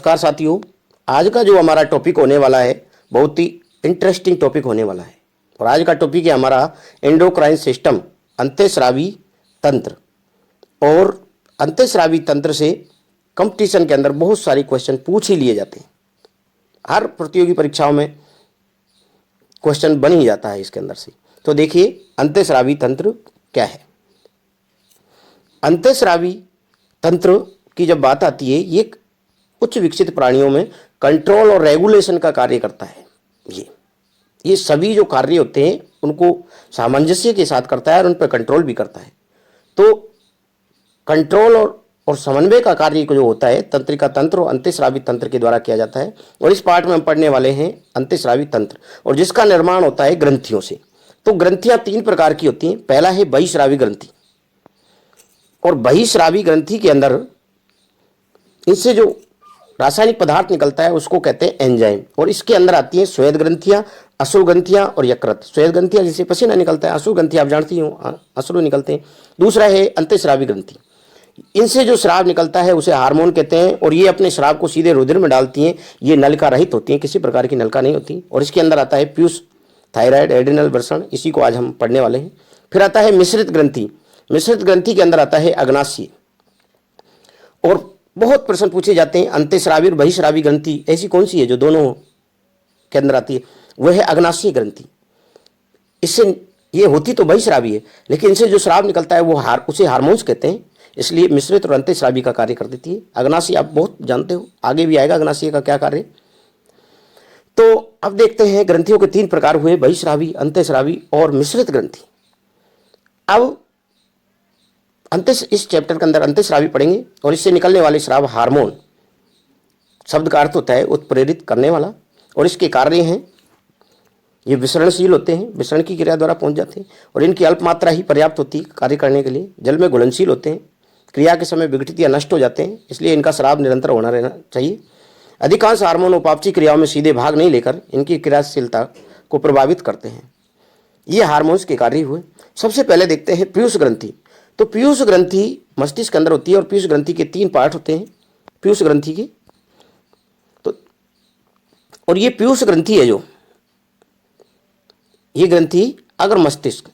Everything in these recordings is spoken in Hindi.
नमस्कार साथियों, आज का जो हमारा टॉपिक होने वाला है बहुत ही इंटरेस्टिंग टॉपिक होने वाला है। और आज का टॉपिक है हमारा एंडोक्राइन सिस्टम, अंतःस्रावी तंत्र। और अंतःस्रावी तंत्र से कंपटीशन के अंदर बहुत सारे क्वेश्चन पूछ ही लिए जाते हैं। हर प्रतियोगी परीक्षाओं में क्वेश्चन बन ही जाता है इसके अंदर से। तो देखिए अंतःस्रावी तंत्र क्या है। अंतःस्रावी तंत्र की जब बात आती है, ये उच्च विकसित प्राणियों में कंट्रोल और रेगुलेशन का कार्य करता है। ये सभी जो कार्य होते हैं उनको सामंजस्य के साथ करता है और उन पर कंट्रोल भी करता है। तो कंट्रोल और समन्वय का कार्य जो होता है तंत्रिका तंत्र और अंतःस्रावी तंत्र के द्वारा किया जाता है। और इस पार्ट में हम पढ़ने वाले हैं अंतःस्रावी तंत्र, और जिसका निर्माण होता है ग्रंथियों से। तो ग्रंथियां 3 प्रकार की होती हैं। पहला है बहिस्रावी ग्रंथि, और बहिस्रावी ग्रंथि के अंदर इससे जो रासायनिक पदार्थ निकलता है उसको कहते हैं एंजाइम। और इसके अंदर आती हैं श्वेत ग्रंथियां, अश्रु ग्रंथियां और यकृत। श्वेत ग्रंथियां जिससे पसीना निकलता है, अश्रु ग्रंथियां आप जानती हो, अश्रु निकलते हैं। दूसरा है अंतःस्रावी ग्रंथि, इनसे जो स्राव निकलता है उसे हार्मोन कहते हैं, और ये अपने स्राव को सीधे रुधिर में डालती हैं। ये नलिका रहित होती हैं, किसी प्रकार की नलिका नहीं होती। और इसके अंदर आता है पीयूष, थायराइड, एड्रिनल वृषण, इसी को आज हम पढ़ने वाले हैं। फिर आता है मिश्रित ग्रंथि। मिश्रित ग्रंथि के अंदर आता है अग्नाशय। और बहुत प्रश्न पूछे जाते हैं, अंतःस्रावी और बहिस्रावी ग्रंथि ऐसी कौन सी है जो दोनों के अंदर आती है? वह है अग्नाशय ग्रंथि। इससे ये होती तो बहिस्रावी है, लेकिन इनसे जो स्राव निकलता है वो उसे हार्मोन्स कहते हैं, इसलिए मिश्रित और अंतःस्रावी का कार्य कर देती है। अग्नाशय आप बहुत जानते हो, आगे भी आएगा अग्नाशय का क्या कार्य। तो अब देखते हैं ग्रंथियों के 3 प्रकार हुए, बहिस्रावी, अंतःस्रावी और मिश्रित ग्रंथि। अब इस चैप्टर के अंदर अंतःस्रावी पढ़ेंगे, और इससे निकलने वाले स्राव हार्मोन, शब्द का अर्थ होता है उत्प्रेरित करने वाला। और इसके कार्य हैं, ये विसरणशील होते हैं, विसरण की क्रिया द्वारा पहुंच जाते हैं, और इनकी अल्प मात्रा ही पर्याप्त होती है कार्य करने के लिए। जल में घुलनशील होते हैं, क्रिया के समय विघटित या नष्ट हो जाते हैं, इसलिए इनका स्राव निरंतर होना रहना चाहिए। अधिकांश हार्मोन उपापचय क्रियाओं में सीधे भाग नहीं लेकर इनकी क्रियाशीलता को प्रभावित करते हैं। ये हार्मोन्स के कार्य हुए। सबसे पहले देखते हैं पीयूष ग्रंथि। तो पीयूष ग्रंथि मस्तिष्क के अंदर होती है, और पीयूष ग्रंथि के 3 पार्ट होते हैं पीयूष ग्रंथि के। तो और ये पीयूष ग्रंथि है जो, ये ग्रंथि अगर मस्तिष्क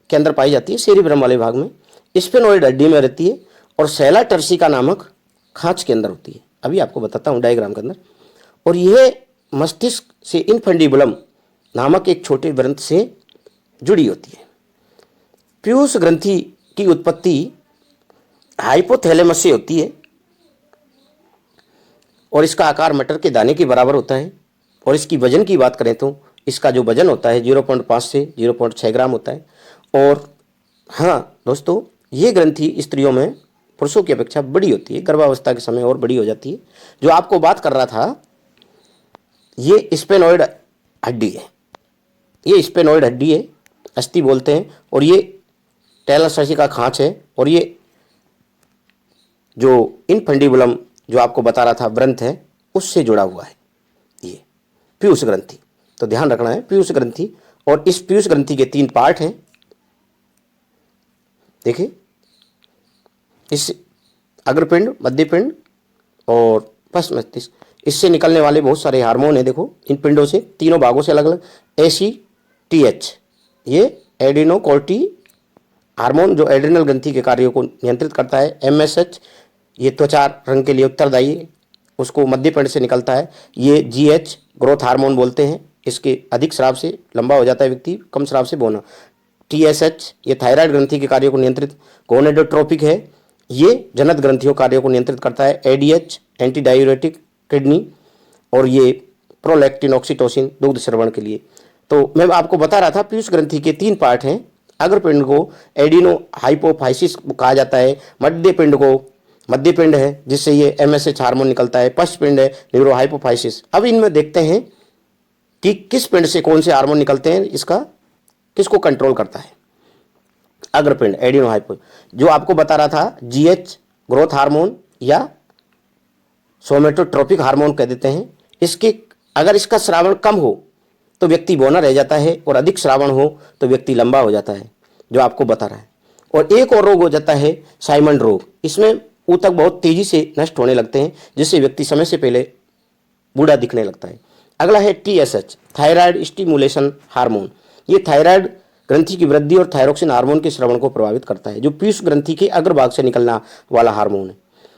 के अंदर पाई जाती है, सेरिब्रम वाले भाग में, स्फेनोइड हड्डी में रहती है, और सेला टर्सिका नामक खांच के अंदर होती है। अभी आपको बताता हूँ डायग्राम के अंदर। और यह मस्तिष्क से इनफंडिबुलम नामक एक छोटे ग्रंथ से जुड़ी होती है। पीयूष ग्रंथि की उत्पत्ति हाइपोथैलेमस से होती है, और इसका आकार मटर के दाने के बराबर होता है। और इसकी वजन की बात करें तो इसका जो वजन होता है 0.5 से 0.6 ग्राम होता है। और हाँ दोस्तों, ये ग्रंथि स्त्रियों में पुरुषों की अपेक्षा बड़ी होती है, गर्भावस्था के समय और बड़ी हो जाती है। जो आपको बात कर रहा था, ये स्फेनोइड हड्डी है, ये स्फेनोइड हड्डी है, अस्थि बोलते हैं। और ये टेलस का खांच है, और ये जो इनफंडिबुलम जो आपको बता रहा था ग्रंथ है, उससे जुड़ा हुआ है ये पीयूष ग्रंथि। तो ध्यान रखना है पीयूष ग्रंथि। और इस पीयूष ग्रंथि के 3 पार्ट हैं। देखिए, इस अग्रपिंड, मध्यपिंड और पश्च मस्तिष्क, इससे निकलने वाले बहुत सारे हार्मोन है। देखो, इन पिंडों से, तीनों भागों से अलग अलग ACTH, ये एड्रिनोकोर्टी हार्मोन जो एड्रिनल ग्रंथि के कार्यों को नियंत्रित करता है। MSH, ये त्वचा रंग के लिए उत्तरदायी है, उसको मध्यपिंड से निकलता है। ये GH ग्रोथ हार्मोन बोलते हैं, इसके अधिक स्राव से लंबा हो जाता है व्यक्ति, कम स्राव से बौना। TSH, ये थायराइड ग्रंथि के कार्यों को नियंत्रित गोनेडोट्रोपिक है, ये जनत ग्रंथियों कार्यों को नियंत्रित करता है। ADH एंटी डायूरेटिक किडनी, और ये प्रोलैक्टिन, ऑक्सीटोसिन दुग्ध श्रवण के लिए। तो मैं आपको बता रहा था पीयूष ग्रंथि के 3 पार्ट हैं। अग्रपिंड को एडिनो हाइपोफाइसिस कहा जाता है, मध्यपिंड को मध्यपिंड है जिससे ये MSH हार्मोन निकलता है, पश्च पिंड है न्यूरोहाइपोफाइसिस। अब इनमें देखते हैं कि किस पिंड से कौन से हार्मोन निकलते हैं, इसका किसको कंट्रोल करता है। अग्रपिंड एडिनो हाइपो, जो आपको बता रहा था GH ग्रोथ हार्मोन या सोमेटोट्रोपिक हार्मोन कह देते हैं। इसके अगर इसका श्रावण कम हो तो व्यक्ति बौना रह जाता है, और अधिक श्रावण हो तो व्यक्ति लंबा हो जाता है, जो आपको बता रहा है। और एक और रोग हो जाता है साइमंड रोग। इसमें ऊतक बहुत तेजी से नष्ट होने लगते हैं, जिससे व्यक्ति समय से पहले बूढ़ा दिखने लगता है। अगला है TSH, थायराइड स्टिमुलेशन हार्मोन। ये थायराइड ग्रंथि की वृद्धि और थायरोक्सिन हार्मोन के स्रवण को प्रभावित करता है, जो पीयूष ग्रंथि के अग्रभाग से निकलना वाला हार्मोन है।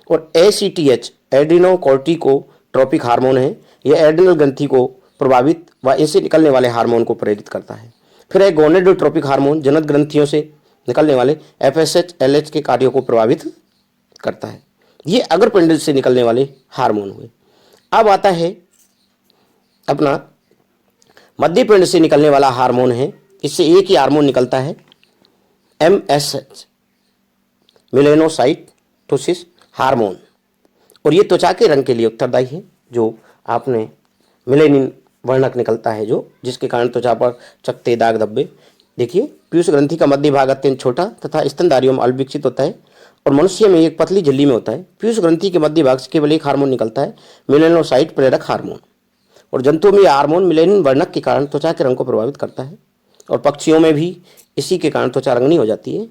और ACTH, एड्रीनोकोर्टिकोट्रोपिक हार्मोन है। यह एड्रिनल ग्रंथि को प्रभावित व इनसे निकलने वाले हार्मोन को प्रेरित करता है। फिर है गोनेडोट्रोपिक हार्मोन, जनन ग्रंथियों से निकलने वाले FSH, LH के कार्यों को प्रभावित करता है। ये अग्रपिंड से निकलने वाले हार्मोन हुए। अब आता है अपना मध्य पिंड से निकलने वाला हार्मोन है। इससे एक ही हार्मोन निकलता है, MSH, मेलेनोसाइटोसिस हार्मोन। और ये त्वचा के रंग के लिए उत्तरदायी है। जो आपने मेलेनिन वर्णक निकलता है, जो जिसके कारण त्वचा पर चकत्ते, दाग, धब्बे। देखिए, पीयूष ग्रंथि का मध्य भाग अत्यंत छोटा तथा स्तनधारियों में अल्प विकसित होता है और मनुष्य में एक पतली झिल्ली में होता है। पीयूष ग्रंथि के मध्य भाग से केवल एक हार्मोन निकलता है, मेलेनोसाइट प्रेरक हार्मोन। और जंतुओं में यह हार्मोन मेलेनिन वर्णक के कारण त्वचा के रंग को प्रभावित करता है और पक्षियों में भी इसी के कारण त्वचा रंगनी हो जाती है।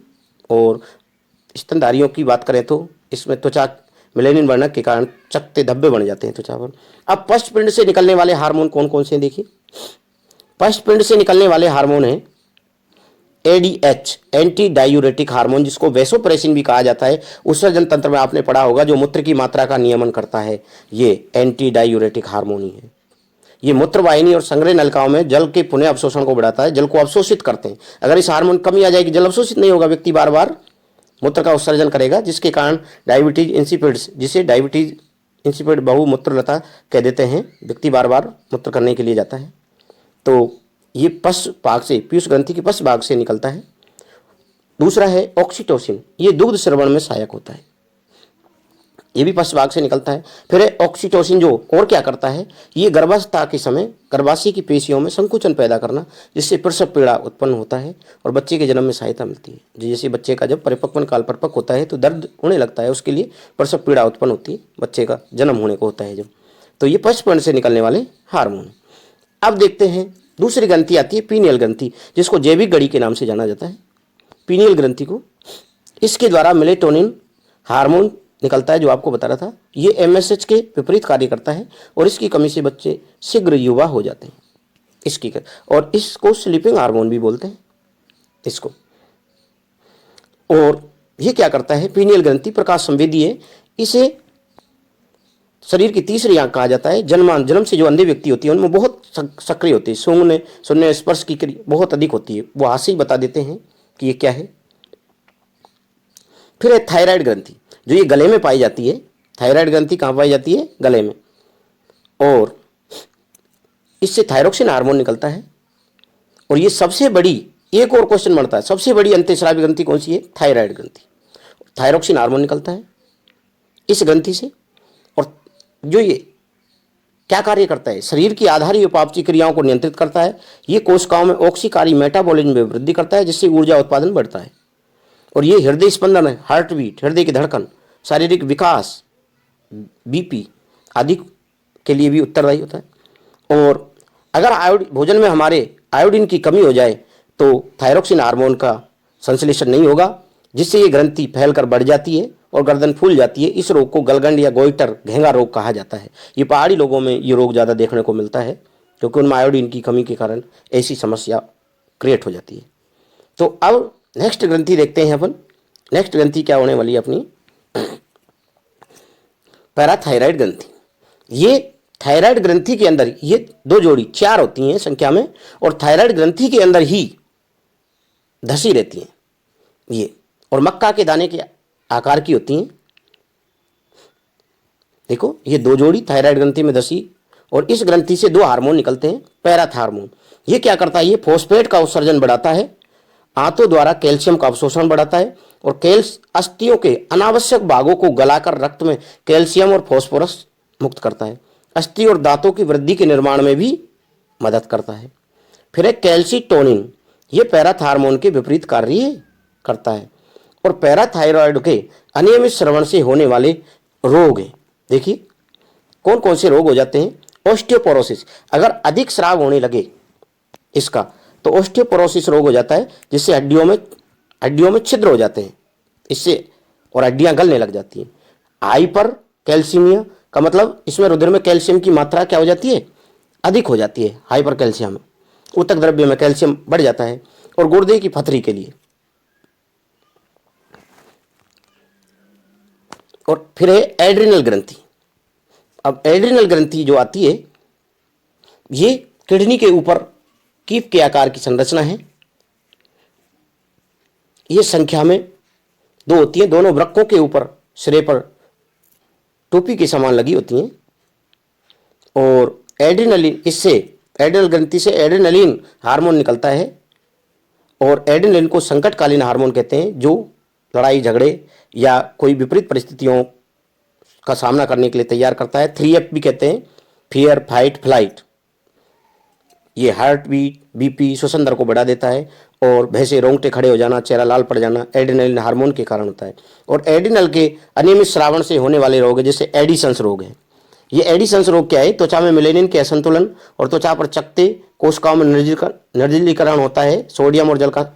और स्तनधारियों की बात करें तो इसमें त्वचा मेलेनिन वर्णक के कारण चकत्ते, धब्बे बन जाते हैं त्वचा पर। अब पश्च पिंड से निकलने वाले हार्मोन कौन कौन से हैं देखिए। पश्च पिंड से निकलने वाले हार्मोन है ADH, एंटी डायूरेटिक हार्मोन, जिसको वैसोप्रेसिन भी कहा जाता है। उत्सर्जन तंत्र में आपने पढ़ा होगा, जो मूत्र की मात्रा का नियमन करता है, ये एंटी डायूरेटिक हार्मोन ही है। ये मूत्रवाहिनी और संग्रह नलिकाओं में जल के पुनः अवशोषण को बढ़ाता है, जल को अवशोषित करते हैं। अगर इस हार्मोन कमी आ जाएगी, जल अवशोषित नहीं होगा, व्यक्ति बार बार मूत्र का उत्सर्जन करेगा, जिसके कारण डायबिटीज इंसिपिड्स, जिसे डायबिटीज इंसिपिड बहुमूत्रलता कह देते हैं, व्यक्ति बार बार मूत्र करने के लिए जाता है। तो ये पश्च भाग से, पीयूष ग्रंथि के पश्च भाग से निकलता है। दूसरा है ऑक्सीटोसिन, ये दुग्ध श्रवण में सहायक होता है, ये भी पश्च भाग से निकलता है। फिर है ऑक्सीटोसिन, जो और क्या करता है, ये गर्भावस्था के समय गर्भाशय की पेशियों में संकुचन पैदा करना, जिससे प्रसव पीड़ा उत्पन्न होता है और बच्चे के जन्म में सहायता मिलती है। जैसे बच्चे का जब परिपक्वन काल परिपक्व होता है तो दर्द होने लगता है, उसके लिए प्रसव पीड़ा उत्पन्न होती है, बच्चे का जन्म होने को होता है जब। तो ये पश्च पिंड से निकलने वाले हार्मोन। अब देखते हैं दूसरी ग्रंथि आती है पीनियल ग्रंथि, जिसको जैविक घड़ी के नाम से जाना जाता है। पीनियल ग्रंथि को, इसके द्वारा मेलेटोनिन हार्मोन निकलता है, जो आपको बता रहा था। ये MSH के विपरीत कार्य करता है और इसकी कमी से बच्चे शीघ्र युवा हो जाते हैं। और इसको स्लीपिंग हार्मोन भी बोलते हैं इसको। और ये क्या करता है, पीनियल ग्रंथि प्रकाश संवेदी है, इसे शरीर की तीसरी आंख कहा जाता है। जन्म से जो अंधे व्यक्ति होती है उनमें बहुत सक्रिय होती है, सूंघने, सुनने, स्पर्श की क्रिया बहुत अधिक होती है, वो हाथ से ही बता देते हैं कि ये क्या है। फिर है थायराइड ग्रंथि, जो ये गले में पाई जाती है। थायराइड ग्रंथि कहाँ पाई जाती है, गले में। और इससे थायरोक्सिन हार्मोन निकलता है। और ये सबसे बड़ी, एक और क्वेश्चन बनता है, सबसे बड़ी अंतःस्रावी ग्रंथि कौन सी है, थायराइड ग्रंथि। थायरोक्सिन हार्मोन निकलता है इस ग्रंथि से। और जो ये क्या कार्य करता है, शरीर की आधारी उपापचय क्रियाओं को नियंत्रित करता है। ये कोशिकाओं में ऑक्सीकारी मेटाबॉलिज्म में वृद्धि करता है, जिससे ऊर्जा उत्पादन बढ़ता है। और ये हृदय स्पंदन, हार्ट बीट, हृदय की धड़कन, शारीरिक विकास, BP आदि के लिए भी उत्तरदायी होता है। और अगर भोजन में हमारे आयोडीन की कमी हो जाए तो थायरोक्सिन हार्मोन का संश्लेषण नहीं होगा, जिससे ये ग्रंथि फैलकर बढ़ जाती है और गर्दन फूल जाती है। इस रोग को गलगंड या गोइटर, घेंगा रोग कहा जाता है। ये पहाड़ी लोगों में ये रोग ज़्यादा देखने को मिलता है, क्योंकि उनमें आयोडीन की कमी के कारण ऐसी समस्या क्रिएट हो जाती है। तो अब नेक्स्ट ग्रंथि देखते हैं अपन। नेक्स्ट ग्रंथि क्या होने वाली है अपनी, पैराथायराइड ग्रंथि। ये थायराइड ग्रंथि के अंदर ये दो जोड़ी 4 होती हैं संख्या में, और थायराइड ग्रंथि के अंदर ही धसी रहती हैं ये, और मक्का के दाने के आकार की होती हैं। देखो, ये 2 जोड़ी थायराइड ग्रंथि में धसी, और इस ग्रंथि से 2 हार्मोन निकलते हैं, पैराथ हार्मोन। ये क्या करता है, ये फॉस्फेट का उत्सर्जन बढ़ाता है, आंतों द्वारा कैल्शियम का अवशोषण बढ़ाता है, और अस्थियों के अनावश्यक भागों को गलाकर रक्त में कैल्शियम और फास्फोरस मुक्त करता है। अस्थि और दांतों की वृद्धि के निर्माण में भी मदद करता है। फिर है कैल्सीटोनिन, ये पैराथ हार्मोन के विपरीत कार्य करता है। और पैराथायरॉयड के अनियमित श्रवण से होने वाले रोग हैं। देखिए कौन कौन से रोग हो जाते हैं। ऑस्टियोपोरोसिस, अगर अधिक स्राव होने लगे इसका तो ऑस्टियोपोरोसिस रोग हो जाता है, जिससे हड्डियों में छिद्र हो जाते हैं इससे, और हड्डियां गलने लग जाती हैं। हाइपर कैल्सीमिया का मतलब इसमें रुधिर में कैल्शियम की मात्रा क्या हो जाती है, अधिक हो जाती है। हाइपर कैल्शियम, ऊतक द्रव्य में कैल्शियम बढ़ जाता है। और गुर्दे की पथरी के लिए। और फिर है एड्रिनल ग्रंथि। अब एड्रिनल ग्रंथि जो आती है ये किडनी के ऊपर कीप के आकार की संरचना है। ये संख्या में दो होती है, दोनों वृक्कों के ऊपर सिरे पर टोपी के समान लगी होती हैं। और एड्रिनलिन, इससे एड्रिनल ग्रंथि से एड्रिनलिन हार्मोन निकलता है। और एड्रिनलिन को संकटकालीन हार्मोन कहते हैं, जो लड़ाई झगड़े या कोई विपरीत परिस्थितियों का सामना करने के लिए तैयार करता है। 3F भी कहते हैं, फियर, फाइट, फ्लाइट। ये हार्ट बीट, बीपी, श्वसन दर को बढ़ा देता है और भैंसे रोंगटे खड़े हो जाना, चेहरा लाल पड़ जाना एड्रिनलिन हार्मोन के कारण होता है। और एड्रिनल के अनियमित स्रावण से होने वाले रोग है जैसे एडिसन्स रोग है। ये एडिसन्स रोग क्या है, त्वचा में मेलेनिन के असंतुलन और त्वचा पर चकते कोशिकाओं में निर्जलीकरण होता है, सोडियम और जल का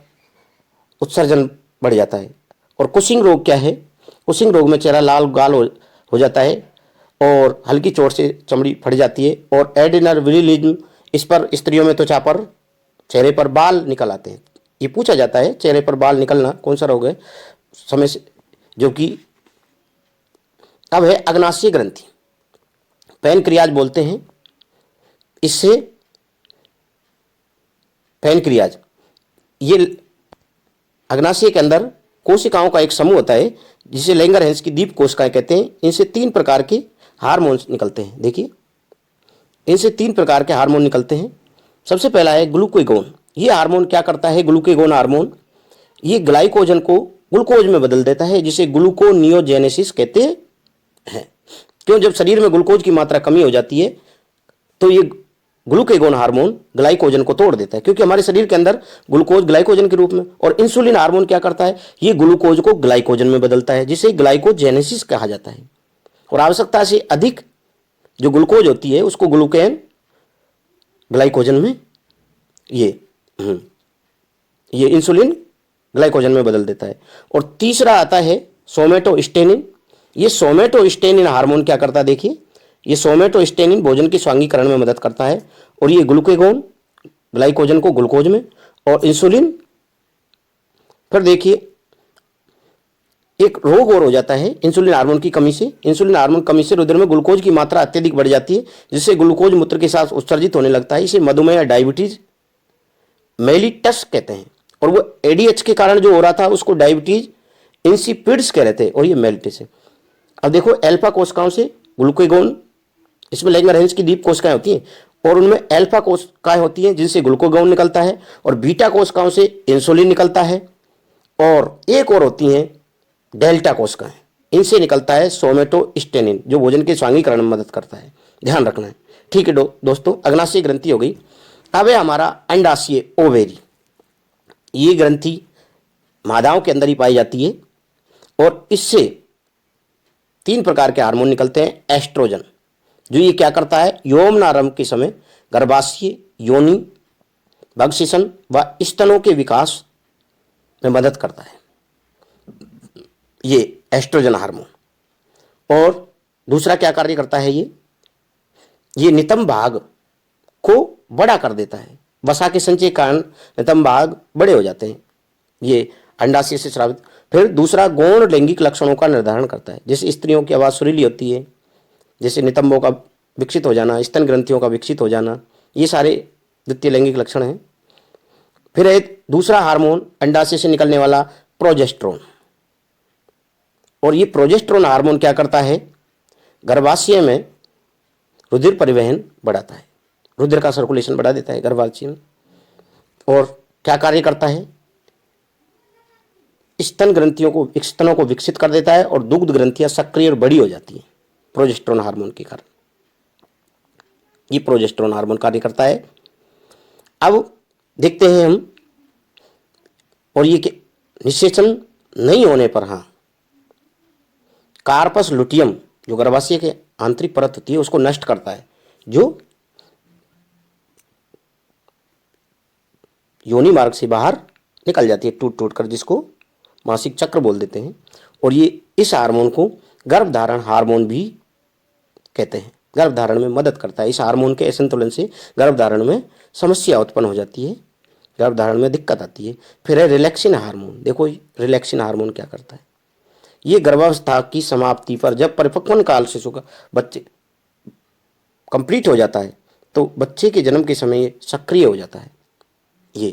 उत्सर्जन बढ़ जाता है। और कुशिंग रोग क्या है, कुशिंग रोग में चेहरा लाल गाल हो जाता है और हल्की चोट से चमड़ी फट जाती है। और एड्रिनल विरिलिज्म, इस पर स्त्रियों में त्वचा पर, चेहरे पर बाल निकल आते हैं। ये पूछा जाता है चेहरे पर बाल निकलना कौन सा रोग है समय से, जो कि अब है अग्नाशय ग्रंथि। पैनक्रियाज बोलते हैं इससे, पैनक्रियाज ये अग्नाशय के अंदर कोशिकाओं का एक समूह होता है जिसे लैंगरहैंस की दीप कोशिकाएं कहते हैं। इनसे 3 प्रकार के हार्मोन्स निकलते हैं। देखिए, इनसे 3 प्रकार के हार्मोन निकलते हैं। सबसे पहला है ग्लूकागोन। ये हार्मोन क्या करता है, ग्लूकागोन हार्मोन ये ग्लाइकोजन को ग्लूकोज में बदल देता है, जिसे ग्लूकोनियोजेनेसिस कहते हैं। क्यों, जब शरीर में ग्लूकोज की मात्रा कमी हो जाती है तो ये ग्लूकागोन हार्मोन ग्लाइकोजन को तोड़ देता है, क्योंकि हमारे शरीर के अंदर ग्लूकोज ग्लाइकोजन के रूप में। और इंसुलिन हार्मोन क्या करता है, ये ग्लूकोज को ग्लाइकोजन में बदलता है, जिसे ग्लाइकोजेनेसिस कहा जाता है। और आवश्यकता से अधिक जो ग्लूकोज होती है उसको ग्लूकेन ग्लाइकोजन में ये इंसुलिन ग्लाइकोजन में बदल देता है। और तीसरा आता है सोमेटोस्टेनिन। ये सोमेटोस्टेनिन हार्मोन क्या करता है, देखिए, ये सोमेटोस्टेनिन भोजन के स्वांगीकरण में मदद करता है। और ये ग्लूकागोन ग्लाइकोजन को ग्लूकोज में, और इंसुलिन। फिर देखिए एक रोग और हो जाता है इंसुलिन हार्मोन की कमी से। इंसुलिन हार्मोन कमी से रुधिर में ग्लूकोज की मात्रा अत्यधिक बढ़ जाती है, जिससे ग्लूकोज मूत्र के साथ उत्सर्जित होने लगता है। इसे मधुमेह या डायबिटीज मेलिटस कहते हैं। और वो एडीएच के कारण जो हो रहा था उसको डायबिटीज इंसिपिड्स कह रहे थे, और ये मेलिटस है। अब देखो, एल्फा कोशिकाओं से ग्लूकागोन, इसमें लैंगरहैंस की दीप कोशिकाएं होती हैं और उनमें एल्फा कोशिकाएं होती हैं जिनसे ग्लूकागोन निकलता है। और बीटा कोशिकाओं से इंसुलिन निकलता है। और एक और होती हैं डेल्टा कोशिकाएं, इनसे निकलता है सोमेटोस्टेनिन, जो भोजन के स्वांगीकरण में मदद करता है। ध्यान रखना है, ठीक है दोस्तों। अग्नाशय ग्रंथि हो गई। अब है हमारा अंडाशय ओवेरी। ये ग्रंथि मादाओं के अंदर ही पाई जाती है और इससे 3 प्रकार के हार्मोन निकलते हैं। एस्ट्रोजन, जो ये क्या करता है, यौवनारंभ के समय गर्भाशय, योनि, भगशिशन व स्तनों के विकास में मदद करता है, ये एस्ट्रोजन हार्मोन। और दूसरा क्या कार्य करता है, ये नितंब भाग को बड़ा कर देता है। वसा के संचय के कारण नितंब भाग बड़े हो जाते हैं, ये अंडाशय से स्रावित। फिर दूसरा गौण लैंगिक लक्षणों का निर्धारण करता है, जैसे स्त्रियों की आवाज़ सुरीली होती है, जैसे नितंबों का विकसित हो जाना, स्तन ग्रंथियों का विकसित हो जाना, ये सारे द्वितीय लैंगिक लक्षण हैं। फिर एक दूसरा हार्मोन अंडाशय से निकलने वाला प्रोजेस्टेरोन। और ये प्रोजेस्टेरोन हार्मोन क्या करता है, गर्भाशय में रुधिर परिवहन बढ़ाता है, रुधिर का सर्कुलेशन बढ़ा देता है गर्भाशय में। और क्या कार्य करता है, स्तनों को विकसित कर देता है और दुग्ध ग्रंथियां सक्रिय और बड़ी हो जाती हैं प्रोजेस्टेरोन हार्मोन के कारण। ये प्रोजेस्टेरोन हार्मोन कार्य करता है। अब देखते हैं हम, और ये निषेचन नहीं होने पर, हाँ, कार्पस लुटियम जो गर्भाशय के आंतरिक परत होती है उसको नष्ट करता है, जो योनि मार्ग से बाहर निकल जाती है टूट टूट कर, जिसको मासिक चक्र बोल देते हैं। और ये इस हार्मोन को गर्भधारण हार्मोन भी कहते हैं। गर्भधारण में मदद करता है। इस हार्मोन के असंतुलन से गर्भधारण में समस्या उत्पन्न हो जाती है, गर्भधारण में दिक्कत आती है। फिर है रिलैक्सिन हार्मोन। देखो रिलैक्सिन हार्मोन क्या करता है, ये गर्भावस्था की समाप्ति पर जब परिपक्वन काल शिशु का बच्चे कंप्लीट हो जाता है तो बच्चे के जन्म के समय ये सक्रिय हो जाता है, ये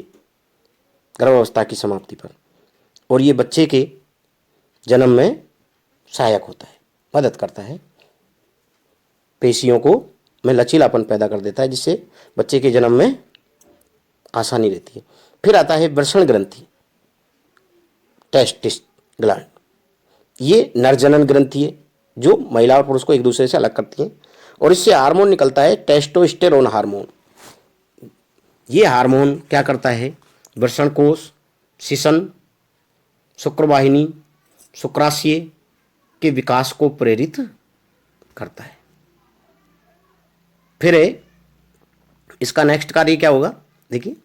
गर्भावस्था की समाप्ति पर, और ये बच्चे के जन्म में सहायक होता है, मदद करता है, पेशियों को में लचीलापन पैदा कर देता है, जिससे बच्चे के जन्म में आसानी रहती है। फिर आता है वृषण ग्रंथि, टेस्टिस ग्लैंड। ये नरजनन ग्रंथि है जो महिला और पुरुष को एक दूसरे से अलग करती है, और इससे हार्मोन निकलता है टेस्टोस्टेरोन हार्मोन। ये हार्मोन क्या करता है, वृषण कोश, शिशन, शुक्रवाहिनी, शुक्राशय के विकास को प्रेरित करता है। फिर इसका नेक्स्ट कार्य क्या होगा, देखिए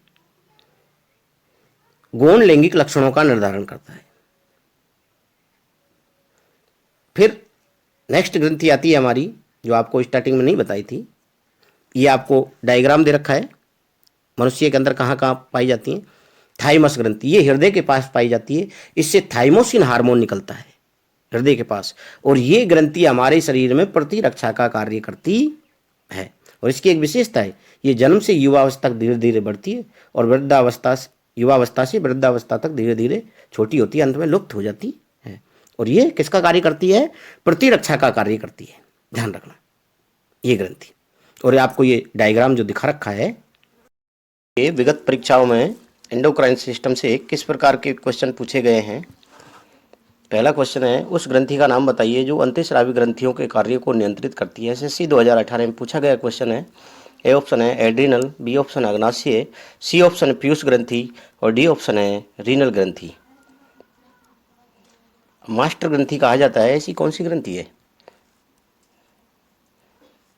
गौण लैंगिक लक्षणों का निर्धारण करता है। फिर नेक्स्ट ग्रंथि आती है हमारी, जो आपको स्टार्टिंग में नहीं बताई थी। ये आपको डायग्राम दे रखा है, मनुष्य के अंदर कहाँ कहाँ पाई जाती है। थाइमस ग्रंथि, ये हृदय के पास पाई जाती है, इससे थाइमोसिन हार्मोन निकलता है हृदय के पास, और ये ग्रंथि हमारे शरीर में प्रतिरक्षा का कार्य करती है। और इसकी एक विशेषता है, ये जन्म से युवावस्था तक धीरे धीरे बढ़ती है, और वृद्धावस्था युवावस्था से वृद्धावस्था तक धीरे धीरे छोटी होती है, अंत में लुप्त हो जाती है। और ये किसका कार्य करती है, प्रतिरक्षा का कार्य करती है, ध्यान रखना ये ग्रंथि। और आपको ये डायग्राम जो दिखा रखा है, ये विगत परीक्षाओं में एंडोक्राइन सिस्टम से किस प्रकार के क्वेश्चन पूछे गए हैं। पहला क्वेश्चन है, उस ग्रंथि का नाम बताइए जो अंतःस्रावी ग्रंथियों के कार्य को नियंत्रित करती है। एसएससी 2018 में पूछा गया क्वेश्चन है। ए ऑप्शन है एड्रिनल, बी ऑप्शन है अग्नाशय, सी ऑप्शन है पीयूष ग्रंथि, और डी ऑप्शन है रीनल ग्रंथि। मास्टर ग्रंथि कहा जाता है, ऐसी कौन सी ग्रंथि है,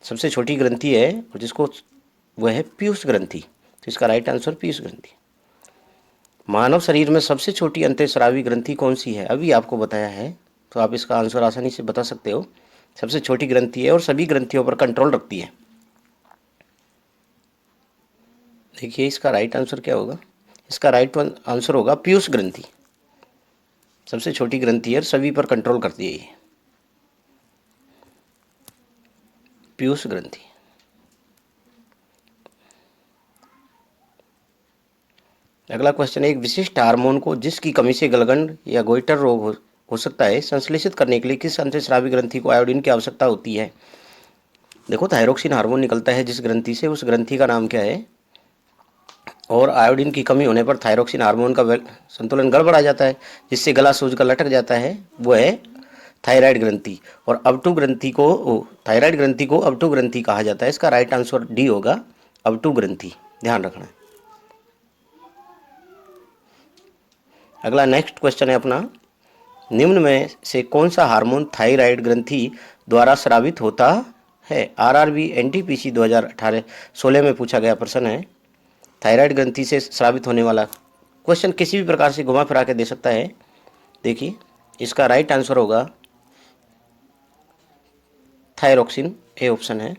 सबसे छोटी ग्रंथि है, और जिसको वह है पीयूष ग्रंथि। तो इसका राइट आंसर पीयूष ग्रंथि। मानव शरीर में सबसे छोटी अंतःस्रावी ग्रंथि कौन सी है, अभी आपको बताया है, तो आप इसका आंसर आसानी से बता सकते हो। सबसे छोटी ग्रंथि है और सभी ग्रंथियों पर कंट्रोल रखती है। देखिए इसका राइट आंसर क्या होगा, इसका राइट आंसर होगा पीयूष ग्रंथि। सबसे छोटी ग्रंथि है और सभी पर कंट्रोल करती है ये, पीयूष ग्रंथि। अगला क्वेश्चन है, एक विशिष्ट हार्मोन को जिसकी कमी से गलगंड या गोइटर रोग हो सकता है, संश्लेषित करने के लिए किस अंतःस्रावी ग्रंथि को आयोडीन की आवश्यकता होती है। देखो थायरोक्सिन हार्मोन निकलता है जिस ग्रंथि से, उस ग्रंथि का नाम क्या है, और आयोडीन की कमी होने पर थायरोक्सिन हार्मोन का संतुलन गड़बड़ा जाता है, जिससे गला सूज कर लटक जाता है, वो है थायराइड ग्रंथि। और अबटू ग्रंथि को, थायराइड ग्रंथि को अबटू ग्रंथि कहा जाता है। इसका राइट आंसर डी होगा, अबटू ग्रंथि, ध्यान रखना है। अगला नेक्स्ट क्वेश्चन है अपना, निम्न में से कौन सा हार्मोन थायराइड ग्रंथि द्वारा स्रावित होता है। आरआरबी एनटीपीसी 2018-16 में पूछा गया प्रश्न है। थायराइड ग्रंथि से स्रावित होने वाला क्वेश्चन किसी भी प्रकार से घुमा फिरा के दे सकता है। देखिए इसका राइट आंसर होगा थायरोक्सिन, ए ऑप्शन है।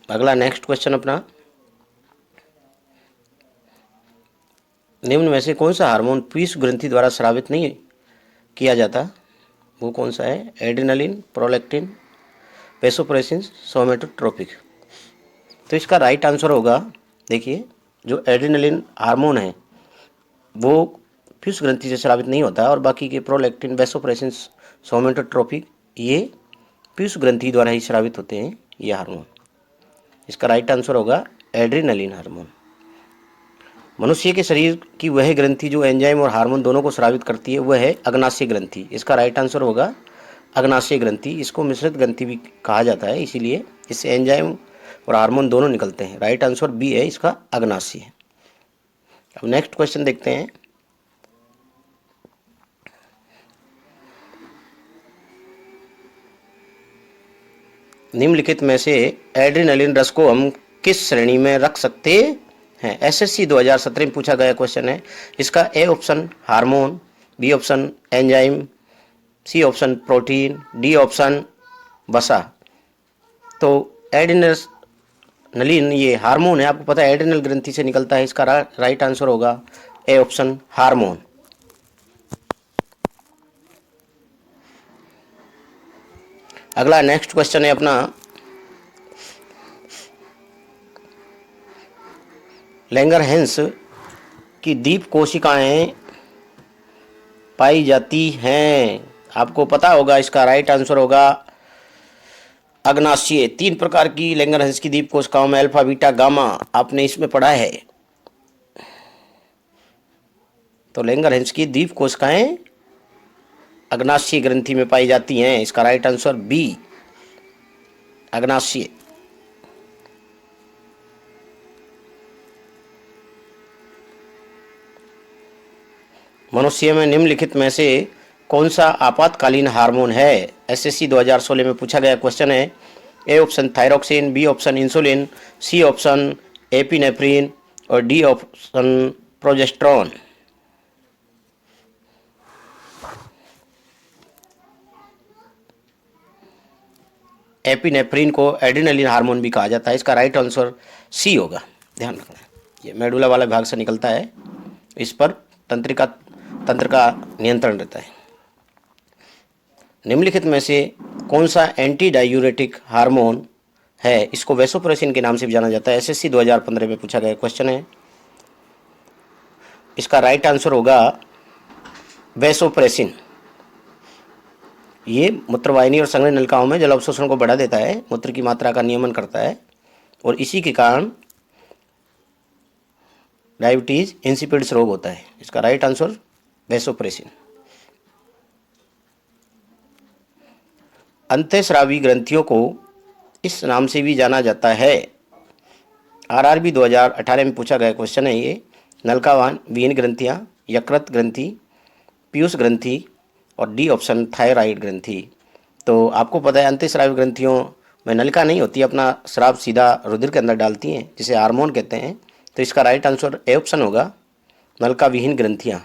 अगला नेक्स्ट क्वेश्चन अपना, निम्न में से कौन सा हार्मोन पीयूष ग्रंथि द्वारा स्रावित नहीं किया जाता, वो कौन सा है। Adrenaline, prolactin, vasopressin, somatotropic. तो इसका राइट आंसर होगा, देखिए जो एड्रिनलिन हार्मोन है वो पीयूष ग्रंथि से स्रावित नहीं होता, और बाकी के प्रोलैक्टिन, वेसोप्रेसिन, सोमेटोट्रोपिक ये पीयूष ग्रंथि द्वारा ही स्रावित होते हैं ये हार्मोन। इसका राइट आंसर होगा एड्रिनलिन हार्मोन। मनुष्य के शरीर की वह ग्रंथि जो एंजाइम और हार्मोन दोनों को स्रावित करती है वह है अग्नाशय ग्रंथि। इसका राइट आंसर होगा अग्नाशय ग्रंथि। इसको मिश्रित ग्रंथि भी कहा जाता है, इसीलिए इससे एंजाइम और हार्मोन दोनों निकलते हैं। राइट आंसर बी है इसका, अग्नाशय। अब नेक्स्ट क्वेश्चन देखते हैं, निम्नलिखित में से एड्रिनलिन रस को हम किस श्रेणी में रख सकते हैं। एसएससी 2017 में पूछा गया क्वेश्चन है। इसका A option hormone, B option enzyme, C option protein, D option वसा। तो एड्रेनलिन ये हार्मोन है, आपको पता है एड्रेनल ग्रंथि से निकलता है। इसका राइट आंसर होगा ए ऑप्शन हार्मोन। अगला नेक्स्ट क्वेश्चन है अपना, लैंगरहैंस की दीप कोशिकाएं पाई जाती हैं। आपको पता होगा इसका राइट आंसर होगा अग्नाशय। 3 प्रकार की लैंगरहैंस की दीप कोशिकाओं में अल्फा, बीटा, गामा, आपने इसमें पढ़ा है। तो लैंगरहैंस की दीप कोशिकाएं अग्नाशय ग्रंथि में पाई जाती हैं। इसका राइट आंसर बी अग्नाशय। मनुष्य में निम्नलिखित में से कौन सा आपातकालीन हार्मोन है? एसएससी 2016 में पूछा गया क्वेश्चन है। A option thyroxine, B option insulin, C option epinephrine और डी ऑप्शन प्रोजेस्टेरॉन। एपिनेफ्रिन को एड्रेनलिन हार्मोन भी कहा जाता है। इसका राइट आंसर सी होगा, ध्यान रखना। ये मेडुला वाले भाग से निकलता है, इस पर तंत्र का नियंत्रण रहता है। निम्नलिखित में से कौन सा एंटी डायूरेटिक हार्मोन है? इसको वैसोप्रेसिन के नाम से भी जाना जाता है। एसएससी 2015 में पूछा गया क्वेश्चन है। इसका राइट आंसर होगा वैसोप्रेसिन। ये मूत्रवाहिनी और संघनन नलिकाओं में जल अवशोषण को बढ़ा देता है, मूत्र की मात्रा का नियमन करता है और इसी के कारण डायबिटीज इंसिपिड्स रोग होता है। इसका राइट आंसर वैसोप्रेसिन। अंतःस्रावी ग्रंथियों को इस नाम से भी जाना जाता है। आरआरबी 2018 में पूछा गया क्वेश्चन है ये। नलकावान विहीन ग्रंथियां, यकृत ग्रंथि, पीयूष ग्रंथि और डी ऑप्शन थायराइड ग्रंथि। तो आपको पता है अंतःस्रावी ग्रंथियों में नलिका नहीं होती, अपना स्राव सीधा रुधिर के अंदर डालती हैं, जिसे हार्मोन कहते हैं। तो इसका राइट आंसर ए ऑप्शन होगा नलिका विहीन ग्रंथियां।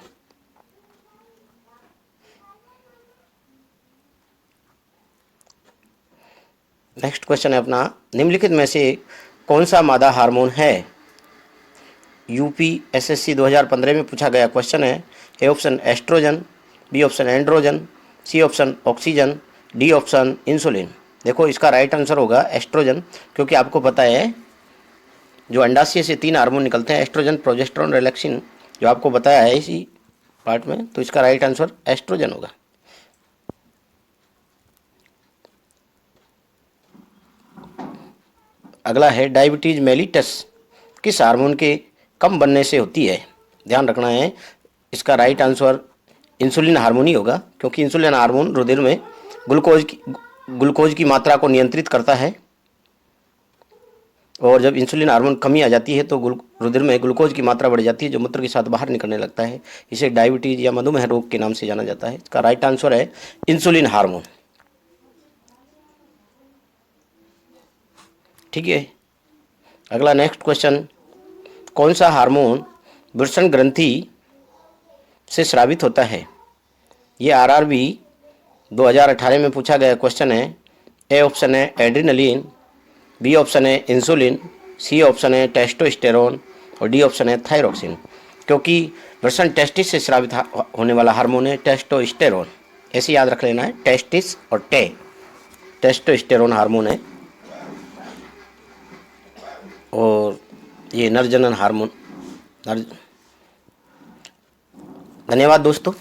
नेक्स्ट क्वेश्चन है अपना, निम्नलिखित में से कौन सा मादा हार्मोन है? यूपी एसएससी 2015 में पूछा गया क्वेश्चन है। A option estrogen, B option androgen, C option oxygen, D option insulin. देखो इसका राइट आंसर होगा एस्ट्रोजन, क्योंकि आपको पता है जो अंडाशय से 3 हार्मोन निकलते हैं, एस्ट्रोजन, प्रोजेस्टेरॉन, रिलैक्सिन, जो आपको बताया है इसी पार्ट में। तो इसका राइट आंसर एस्ट्रोजन होगा। अगला है डायबिटीज मेलिटस किस हार्मोन के कम बनने से होती है? ध्यान रखना है, इसका राइट आंसर इंसुलिन हार्मोन ही होगा, क्योंकि इंसुलिन हार्मोन रुधिर में ग्लूकोज की मात्रा को नियंत्रित करता है और जब इंसुलिन हार्मोन कमी आ जाती है तो रुधिर में ग्लूकोज की मात्रा बढ़ जाती है, जो मूत्र के साथ बाहर निकलने लगता है। इसे डायबिटीज या मधुमेह रोग के नाम से जाना जाता है। इसका राइट आंसर है इंसुलिन हार्मोन। ठीक है। अगला नेक्स्ट क्वेश्चन, कौन सा हार्मोन वृषण ग्रंथि से स्रावित होता है? ये आरआरबी 2018 में पूछा गया क्वेश्चन है। ए ऑप्शन है एड्रेनलिन, बी ऑप्शन है इंसुलिन, सी ऑप्शन है टेस्टोस्टेरोन और डी ऑप्शन है थायरोक्सिन। क्योंकि वृषण टेस्टिस से स्रावित होने वाला हार्मोन है टेस्टोस्टेरोन, ऐसे याद रख लेना है, टेस्टिस और टेस्टोस्टेरोन हार्मोन है और ये नरजनन हार्मोन। धन्यवाद दोस्तों।